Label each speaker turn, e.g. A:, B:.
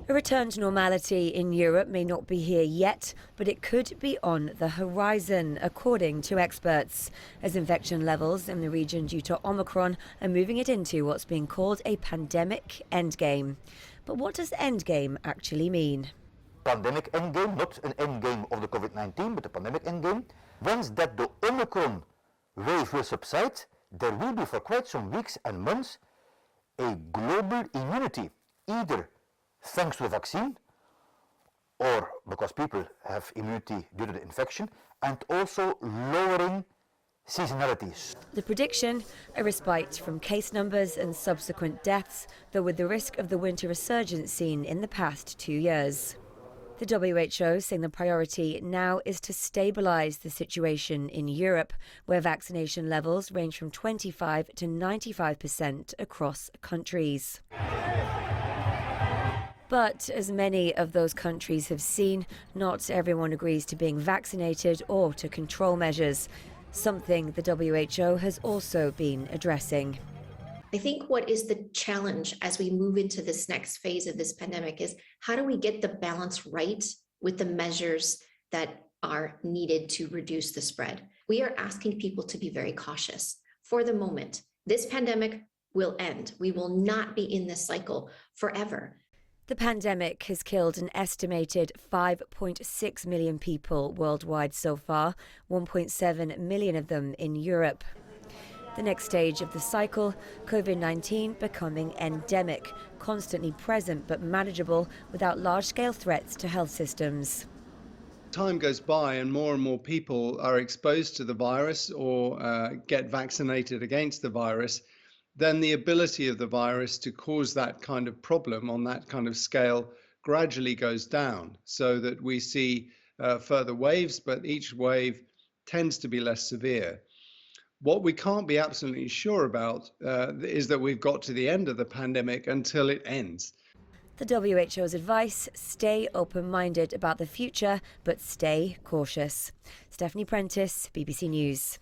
A: A return to normality in Europe may not be here yet, but it could be on the horizon, according to experts, as infection levels in the region due to Omicron are moving it into what's being called a pandemic endgame. But what does endgame actually mean?
B: Pandemic endgame, not an endgame of the COVID-19, but a pandemic endgame. Once that the Omicron wave will subside, there will be for quite some weeks and months a global immunity, either thanks to the vaccine or because people have immunity due to the infection, and also lowering seasonalities.
A: The prediction, a respite from case numbers and subsequent deaths, though with the risk of the winter resurgence seen in the past 2 years. The WHO saying the priority now is to stabilise the situation in Europe, where vaccination levels range from 25 to 95% across countries. But as many of those countries have seen, not everyone agrees to being vaccinated or to control measures, something the WHO has also been addressing.
C: I think what is the challenge as we move into this next phase of this pandemic is how do we get the balance right with the measures that are needed to reduce the spread? We are asking people to be very cautious. For the moment, this pandemic will end. We will not be in this cycle forever.
A: The pandemic has killed an estimated 5.6 million people worldwide so far, 1.7 million of them in Europe. The next stage of the cycle, COVID-19 becoming endemic, constantly present but manageable without large-scale threats to health systems.
D: Time goes by and more people are exposed to the virus or get vaccinated against the virus, then the ability of the virus to cause that kind of problem on that kind of scale gradually goes down, so that we see further waves, but each wave tends to be less severe. What we can't be absolutely sure about is that we've got to the end of the pandemic until it ends.
A: The WHO's advice, stay open-minded about the future, but stay cautious. Stephanie Prentice, BBC News.